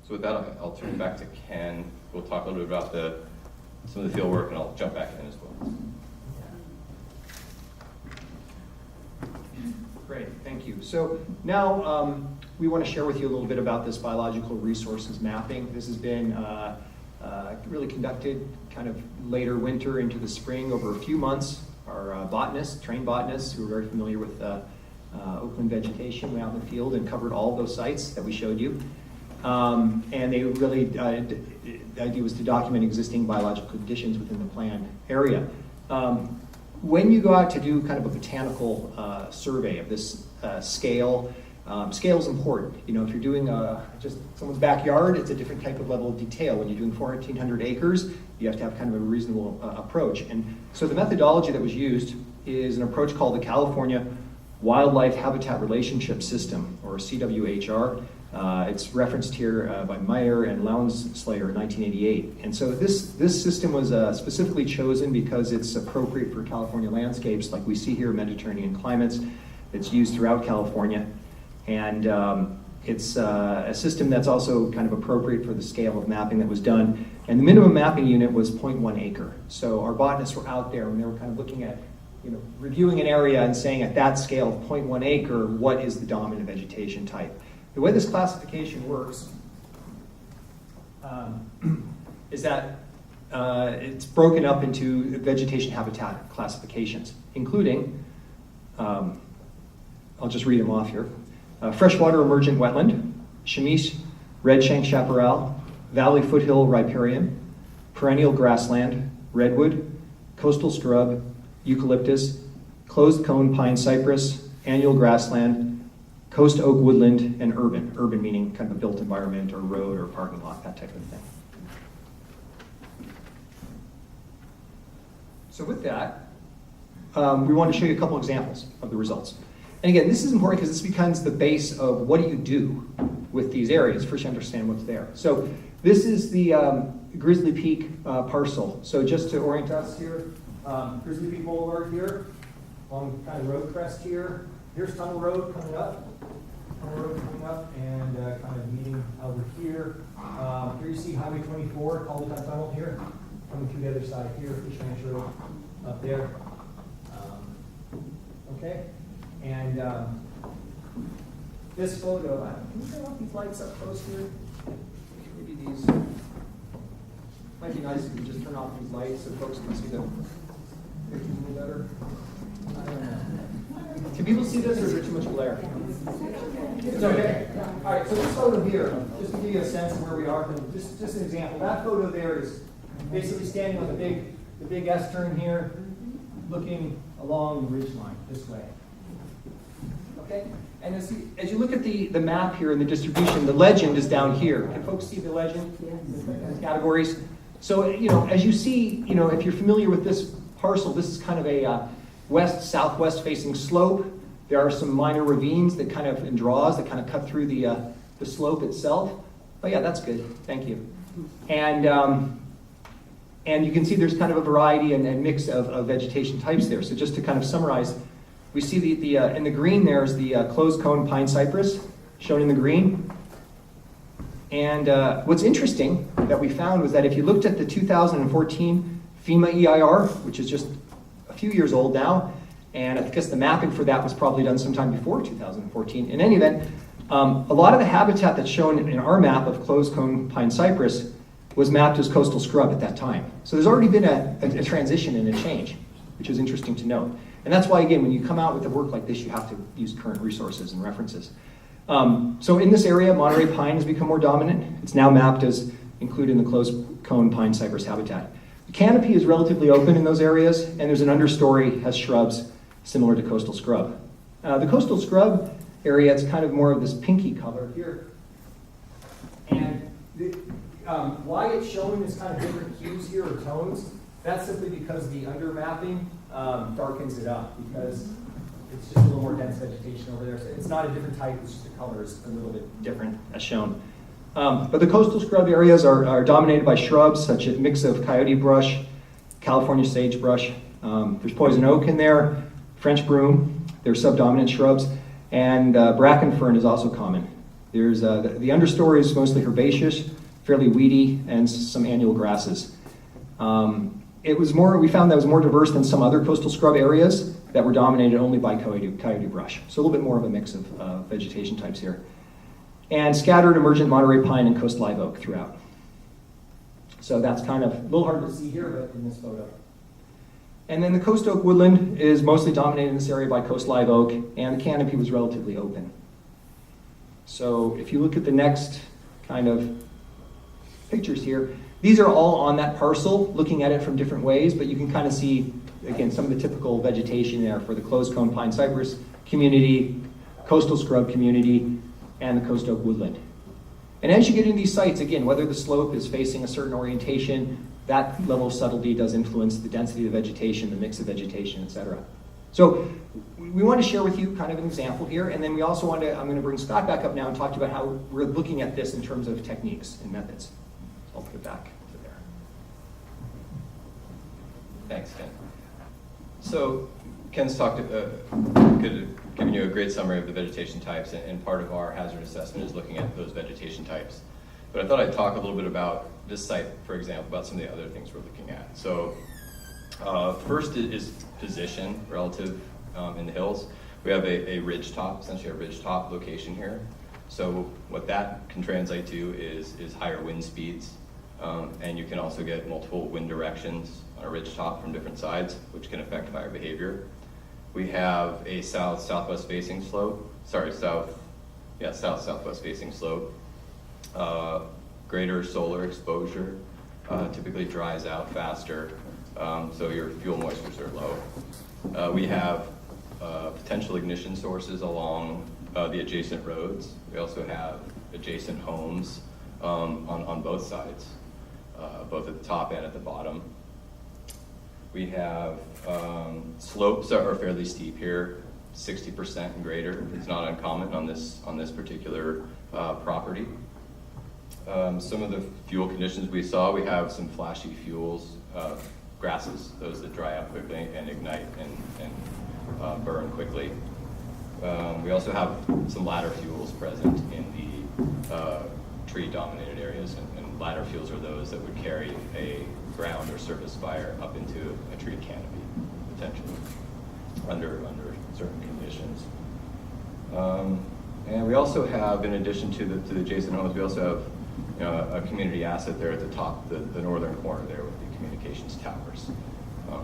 So with that, I'll turn it back to Ken. We'll talk a little bit about some of the field work, and I'll jump back in as well. Great, thank you. So now we want to share with you a little bit about this biological resources mapping. This has been really conducted kind of later winter into the spring over a few months. Our botanists, trained botanists who are very familiar with Oakland Vegetation went out in the field and covered all of those sites that we showed you. And they really, the idea was to document existing biological conditions within the planned area. When you go out to do kind of a botanical survey of this scale, scale is important. You know, if you're doing just someone's backyard, it's a different type of level of detail. When you're doing 1,400 acres, you have to have kind of a reasonable approach. And so the methodology that was used is an approach called the California Wildlife Habitat Relationship System, or CWHR. It's referenced here by Meyer and Lownslayer in 1988. And so this system was specifically chosen because it's appropriate for California landscapes like we see here, Mediterranean climates. It's used throughout California. And it's a system that's also kind of appropriate for the scale of mapping that was done. And the minimum mapping unit was 0.1 acre. So our botanists were out there and they were kind of looking at, you know, reviewing an area and saying at that scale of 0.1 acre, what is the dominant vegetation type? The way this classification works is that it's broken up into vegetation habitat classifications, including, I'll just read them off here. Freshwater emergent wetland, chamise, redshank chaparral, valley foothill riparian, perennial grassland, redwood, coastal scrub, eucalyptus, closed cone pine cypress, annual grassland, coast oak woodland, and urban. Urban meaning kind of a built environment or road or parking lot, that type of thing. So with that, we want to show you a couple examples of the results. And again, this is important because this becomes the base of what do you do with these areas. First you understand what's there. So this is the Grizzly Peak parcel. So just to orient us here, Grizzly Peak Boulevard here, along kind of road crest here. Here's Tunnel Road coming up. And kind of meeting over here. Here you see Highway 24, Caldeton Tunnel here, coming through the other side here, Fish Ranch Road up there. Okay, and this photo, can you turn off these lights up close here? Maybe these, might be nice if you just turn off these lights so folks can see the pictures a little better. I don't know. Can people see this or is there too much glare? It's okay. All right, so this photo here, just to give you a sense of where we are, just an example. That photo there is basically standing on the big S turn here, looking along the ridge line this way. Okay? And as you look at the map here and the distribution, the legend is down here. Can folks see the legend? The categories? So, you know, as you see, you know, if you're familiar with this parcel, this is kind of a west-southwest facing slope. There are some minor ravines that kind of, and draws that kind of cut through the slope itself. Oh yeah, that's good, thank you. And you can see there's kind of a variety and mix of vegetation types there. So just to kind of summarize, we see in the green there's the closed cone pine cypress, shown in the green. And what's interesting that we found was that if you looked at the 2014 FEMA EIR, which is just a few years old now, and I guess the mapping for that was probably done sometime before 2014. In any event, a lot of the habitat that's shown in our map of closed cone pine cypress was mapped as coastal scrub at that time. So there's already been a transition and a change, which is interesting to note. And that's why, again, when you come out with a work like this, you have to use current resources and references. So in this area, Monterey pine has become more dominant. It's now mapped as included in the closed cone pine cypress habitat. The canopy is relatively open in those areas, and there's an understory has shrubs similar to coastal scrub. The coastal scrub area, it's kind of more of this pinky color here. And why it's showing this kind of different hues here or tones, that's simply because the under mapping darkens it up because it's just a little more dense vegetation over there. So it's not a different type, it's just the color is a little bit different as shown. But the coastal scrub areas are dominated by shrubs such as a mix of coyote brush, California sagebrush. There's poison oak in there, French broom, they're subdominant shrubs, and bracken fern is also common. There's the understory is mostly herbaceous, fairly weedy, and some annual grasses. We found that was more diverse than some other coastal scrub areas that were dominated only by coyote brush. So a little bit more of a mix of vegetation types here. And scattered emergent Monterey pine and coast live oak throughout. So that's kind of a little hard to see here, but in this photo. And then the coast oak woodland is mostly dominated in this area by coast live oak, and the canopy was relatively open. So if you look at the next kind of pictures here, these are all on that parcel, looking at it from different ways, but you can kind of see, again, some of the typical vegetation there for the closed cone pine cypress community, coastal scrub community, and the coast oak woodland. And as you get into these sites, again, whether the slope is facing a certain orientation, that level of subtlety does influence the density of the vegetation, the mix of vegetation, et cetera. So we want to share with you kind of an example here, and then we also want to, I'm going to bring Scott back up now and talk to you about how we're looking at this in terms of techniques and methods. So I'll put it back to there. Thanks, Ken. So Ken's given you a great summary of the vegetation types, and part of our hazard assessment is looking at those vegetation types. But I thought I'd talk a little bit about this site, for example, about some of the other things we're looking at. So first is position relative in the hills. We have a ridge top, essentially a ridge top location here. So what that can translate to is higher wind speeds, and you can also get multiple wind directions on a ridge top from different sides, which can affect fire behavior. We have a south-southwest facing slope, south-southwest facing slope. Greater solar exposure typically dries out faster, so your fuel moistures are low. We have potential ignition sources along the adjacent roads. We also have adjacent homes on both sides, both at the top and at the bottom. We have slopes that are fairly steep here, 60% and greater. It's not uncommon on this particular property. Some of the fuel conditions we saw, we have some flashy fuels, grasses, those that dry out quickly and ignite and burn quickly. We also have some ladder fuels present in the tree-dominated areas, and ladder fuels are those that would carry a ground or surface fire up into a tree canopy, potentially, under certain conditions. And we also have, in addition to the adjacent homes, we also have a community asset there at the top, the northern corner there with the communications towers.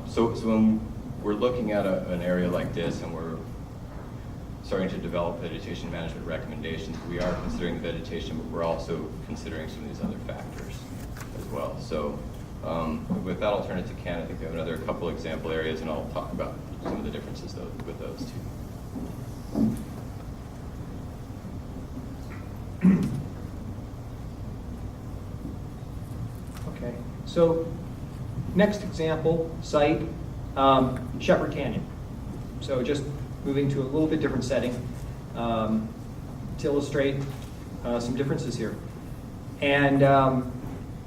So when we're looking at an area like this and we're starting to develop vegetation management recommendations, we are considering the vegetation, but we're also considering some of these other factors as well. So with that, I'll turn it to Ken. I think we have another couple example areas, and I'll talk about some of the differences with those two. Okay, so next example site, Shepherd Canyon. So just moving to a little bit different setting to illustrate some differences here. And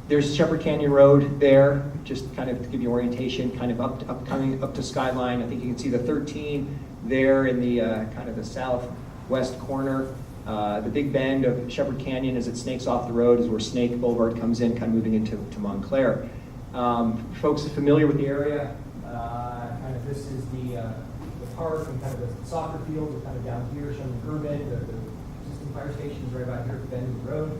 there's Shepherd Canyon Road there, just kind of to give you orientation, kind of coming up to Skyline. I think you can see the 13 there in the kind of the southwest corner. The big bend of Shepherd Canyon as it snakes off the road is where Snake Boulevard comes in, kind of moving into Montclair. Folks are familiar with the area. Kind of this is the park and kind of the soccer fields are kind of down here, showing the urban. The existing fire station is right about here at the bend of the road.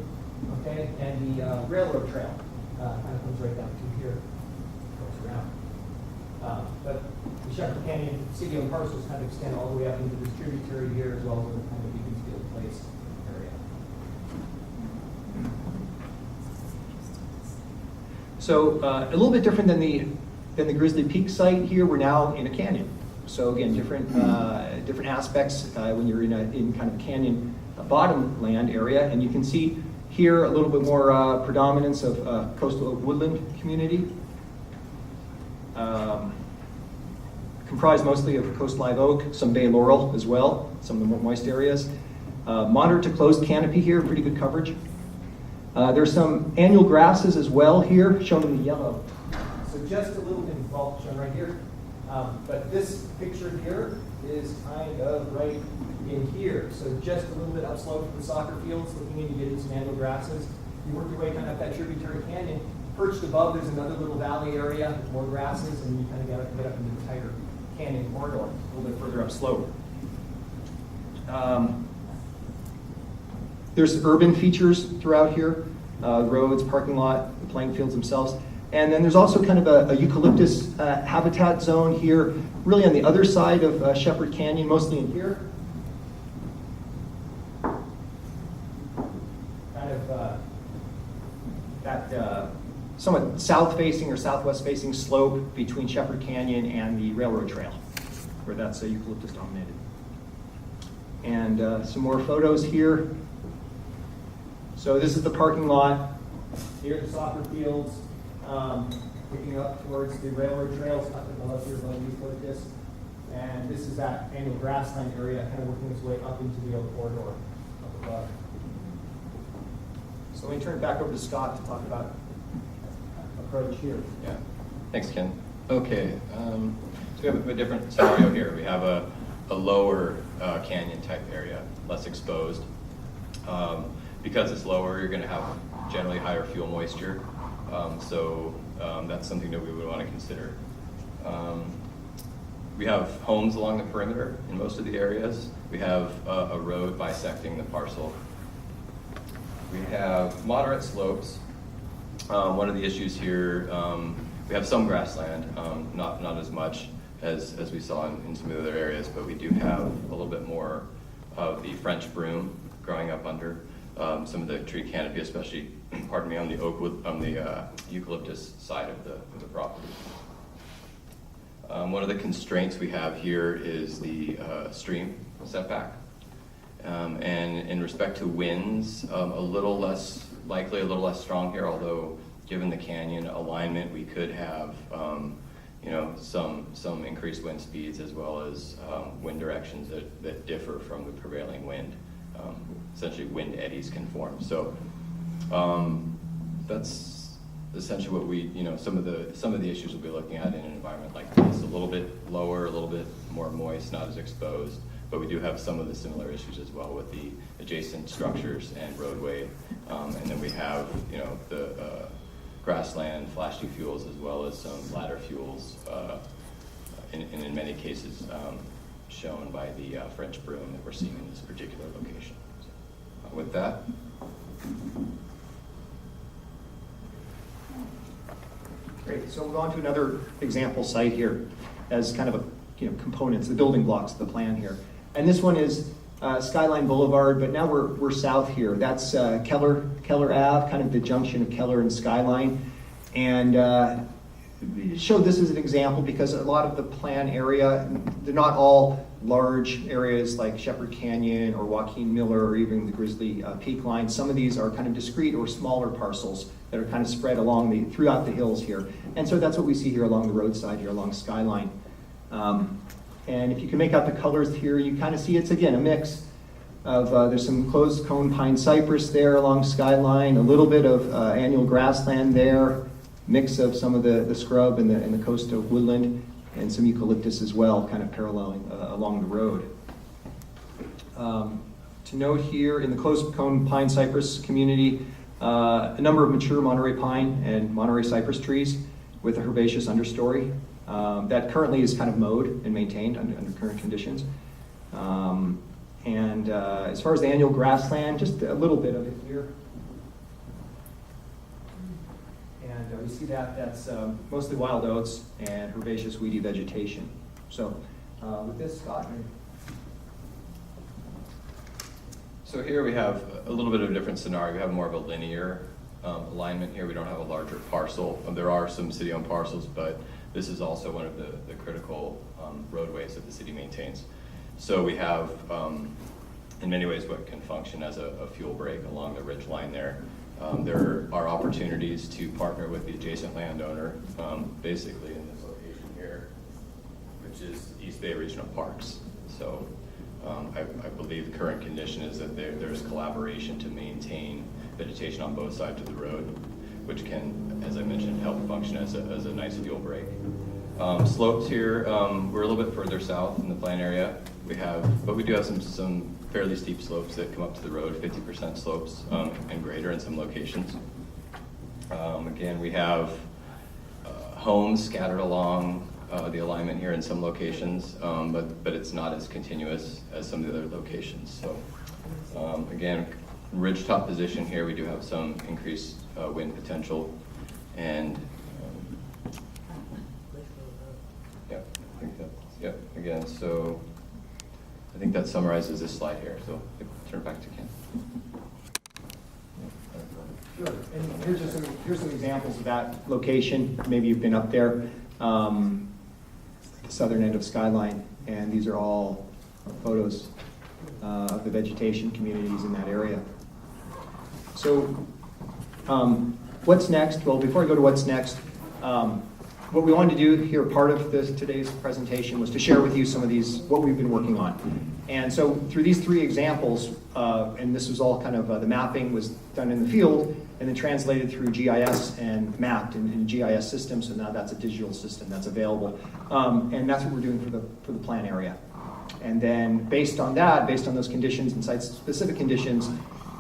Okay, and the railroad trail kind of comes right down to here, goes around. But the Shepherd Canyon city-owned parcels kind of extend all the way up into this tributary here, as well as the kind of Beaconsfield Place area. So a little bit different than the Grizzly Peak site here. We're now in a canyon. So again, different aspects when you're in kind of a canyon bottomland area, and you can see here a little bit more predominance of coastal oak woodland community, comprised mostly of coast live oak, some bay laurel as well, some of the more moist areas. Moderate to closed canopy here, pretty good coverage. There's some annual grasses as well here, shown in the yellow. So just a little bit of bulk shown right here. But this picture here is kind of right in here. So just a little bit upslope from the soccer fields, looking in, you get into some annual grasses. You work your way kind of up that tributary canyon. Perched above, there's another little valley area with more grasses, and you kind of get up into the tighter canyon corridor, a little bit further upslope. There's urban features throughout here, roads, parking lot, the playing fields themselves. And then there's also kind of a eucalyptus habitat zone here, really on the other side of Shepherd Canyon, mostly in here. Kind of that somewhat south-facing or southwest-facing slope between Shepherd Canyon and the railroad trail, where that's eucalyptus dominated. And some more photos here. So this is the parking lot. Here are the soccer fields, picking up towards the railroad trails, up above here, above the eucalyptus. And this is that annual grassland area, kind of working its way up into the oak corridor up above. So let me turn it back over to Scott to talk about approach here. Yeah, thanks, Ken. Okay, so we have a different scenario here. We have a lower canyon type area, less exposed. Because it's lower, you're going to have generally higher fuel moisture. So that's something that we would want to consider. We have homes along the perimeter in most of the areas. We have a road bisecting the parcel. We have moderate slopes. One of the issues here, we have some grassland, not as much as we saw in some of the other areas, but we do have a little bit more of the French broom growing up under some of the tree canopy, especially, pardon me, on the eucalyptus side of the property. One of the constraints we have here is the stream setback. And in respect to winds, a little less likely, a little less strong here, although given the canyon alignment, we could have some increased wind speeds as well as wind directions that differ from the prevailing wind. Essentially wind eddies can form. So that's essentially what we, some of the issues we'll be looking at in an environment like this. A little bit lower, a little bit more moist, not as exposed, but we do have some of the similar issues as well with the adjacent structures and roadway. And then we have, the grassland, flashy fuels, as well as some ladder fuels, in many cases shown by the French broom that we're seeing in this particular location. So, with that. Great, so we'll go on to another example site here as kind of a, components, the building blocks of the plan here. And this one is Skyline Boulevard, but now we're south here. That's Keller Ave, kind of the junction of Keller and Skyline. And showed this as an example because a lot of the plan area, they're not all large areas like Shepherd Canyon or Joaquin Miller or even the Grizzly Peak line. Some of these are kind of discrete or smaller parcels that are kind of spread along throughout the hills here. And so that's what we see here along the roadside here along Skyline. And if you can make out the colors here, you kind of see it's, again, a mix of, there's some closed cone pine cypress there along Skyline, a little bit of annual grassland there, mix of some of the scrub and the coastal woodland, and some eucalyptus as well, kind of paralleling along the road. To note here, in the closed cone pine cypress community, a number of mature Monterey pine and Monterey cypress trees with a herbaceous understory. That currently is kind of mowed and maintained under current conditions. As far as the annual grassland, just a little bit of it here. And we see that's mostly wild oats and herbaceous weedy vegetation. So with this, Scott. So here we have a little bit of a different scenario. We have more of a linear alignment here. We don't have a larger parcel. There are some city-owned parcels, but this is also one of the critical roadways that the city maintains. So we have, in many ways, what can function as a fuel break along the ridge line there. There are opportunities to partner with the adjacent landowner, basically in this location here, which is East Bay Regional Parks. So I believe the current condition is that there's collaboration to maintain vegetation on both sides of the road, which can, as I mentioned, help function as a nice fuel break. Slopes here, we're a little bit further south in the plan area. But we do have some fairly steep slopes that come up to the road, 50% slopes and greater in some locations. Again, we have homes scattered along the alignment here in some locations, but it's not as continuous as some of the other locations. So again, ridgetop position here, we do have some increased wind potential, and I think that's, again, so I think that summarizes this slide here, so turn it back to Ken. Sure, and here's some examples of that location. Maybe you've been up there, the southern end of Skyline, and these are all photos of the vegetation communities in that area. So what's next? Well, before I go to what's next, what we wanted to do here, part of today's presentation, was to share with you some of these, what we've been working on. And so through these 3 examples, and this was all kind of, the mapping was done in the field and then translated through GIS and mapped in GIS system, so now that's a digital system that's available. And that's what we're doing for the plan area. And then based on that, based on those conditions and site-specific conditions,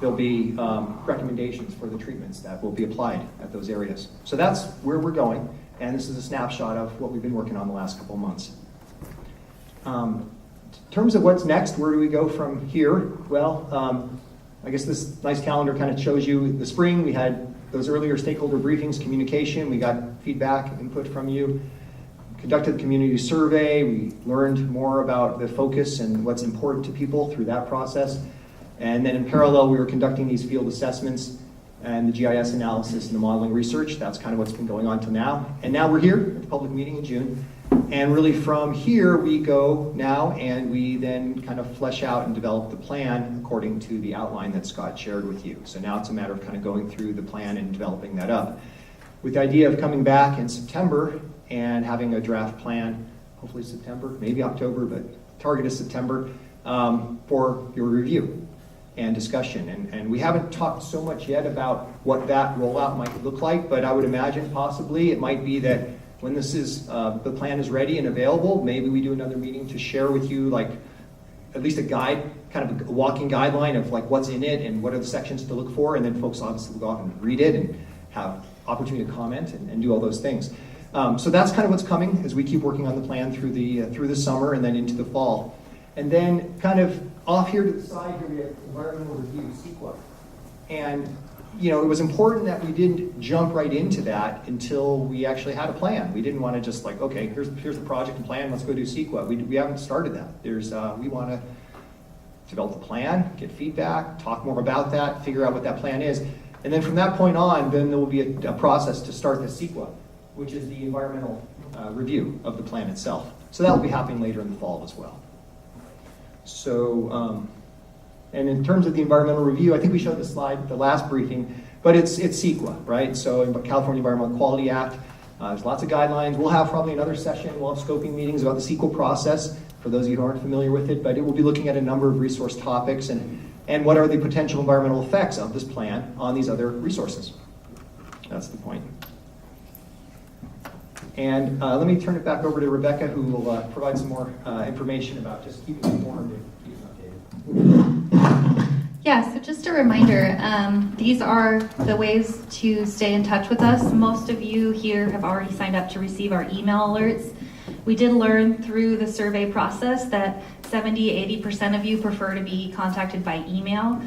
there'll be recommendations for the treatments that will be applied at those areas. So that's where we're going, and this is a snapshot of what we've been working on the last couple of months. In terms of what's next, where do we go from here? Well, I guess this nice calendar kind of shows you the spring. We had those earlier stakeholder briefings, communication. We got feedback, input from you. Conducted the community survey. We learned more about the focus and what's important to people through that process. And then in parallel, we were conducting these field assessments and the GIS analysis and the modeling research. That's kind of what's been going on till now. And now we're here at the public meeting in June. And really from here, we go now and we then kind of flesh out and develop the plan according to the outline that Scott shared with you. So now it's a matter of kind of going through the plan and developing that up, with the idea of coming back in September and having a draft plan, hopefully September, maybe October, but target is September, for your review and discussion. And we haven't talked so much yet about what that rollout might look like, but I would imagine possibly it might be that when this is, the plan is ready and available, maybe we do another meeting to share with you like at least a guide, kind of a walking guideline of like what's in it and what are the sections to look for, and then folks obviously will go off and read it and have opportunity to comment and do all those things. So that's kind of what's coming as we keep working on the plan through the summer and then into the fall. And then kind of off here to the side here we have environmental review, CEQA. And you know, it was important that we didn't jump right into that until we actually had a plan. We didn't want to just like, okay, here's the project and plan, let's go do CEQA. We haven't started that. We want to develop a plan, get feedback, talk more about that, figure out what that plan is. And then from that point on, then there will be a process to start the CEQA, which is the environmental review of the plan itself. So that will be happening later in the fall as well. So, and in terms of the environmental review, I think we showed the slide, the last briefing, but it's CEQA, right? So in California Environmental Quality Act, there's lots of guidelines. We'll have probably another session, we'll have scoping meetings about the CEQA process, for those of you who aren't familiar with it, but it will be looking at a number of resource topics and what are the potential environmental effects of this plan on these other resources. That's the point. And let me turn it back over to Rebecca, who will provide some more information about just keeping informed and keeping updated. Yeah, so just a reminder, these are the ways to stay in touch with us. Most of you here have already signed up to receive our email alerts. We did learn through the survey process that 70-80% of you prefer to be contacted by email.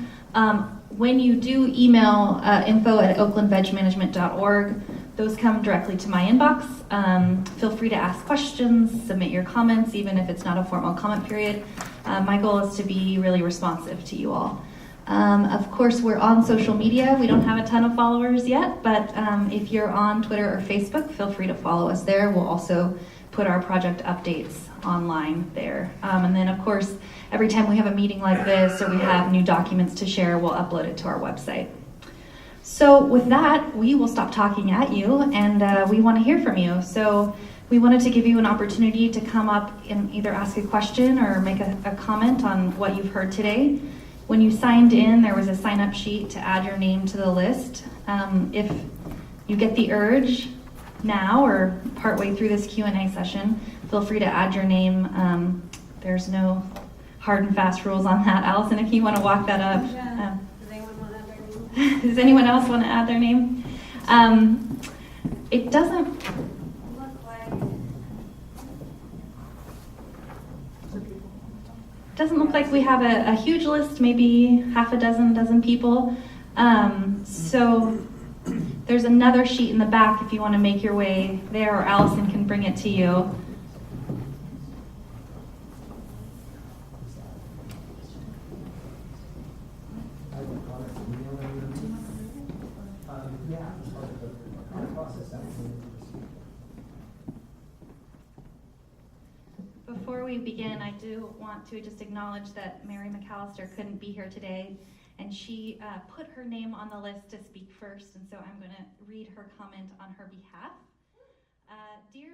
When you do email info@oaklandvegemanagement.org, those come directly to my inbox. Feel free to ask questions, submit your comments, even if it's not a formal comment period. My goal is to be really responsive to you all. Of course, we're on social media. We don't have a ton of followers yet, but if you're on Twitter or Facebook, feel free to follow us there. We'll also put our project updates online there. And then, of course, every time we have a meeting like this or we have new documents to share, we'll upload it to our website. So with that, we will stop talking at you, and we want to hear from you. So we wanted to give you an opportunity to come up and either ask a question or make a comment on what you've heard today. When you signed in, there was a sign-up sheet to add your name to the list. If you get the urge now or partway through this Q&A session, feel free to add your name. There's no hard and fast rules on that. Allison, if you want to walk that up. Yeah. Does anyone want to add their name? Does anyone else want to add their name? It doesn't Look like we have a huge list, maybe half a dozen people. So there's another sheet in the back if you want to make your way there, or Allison can bring it to you. Before we begin, I do want to just acknowledge that Mary McAllister couldn't be here today, and she put her name on the list to speak first, and so I'm going to read her comment on her behalf. Dear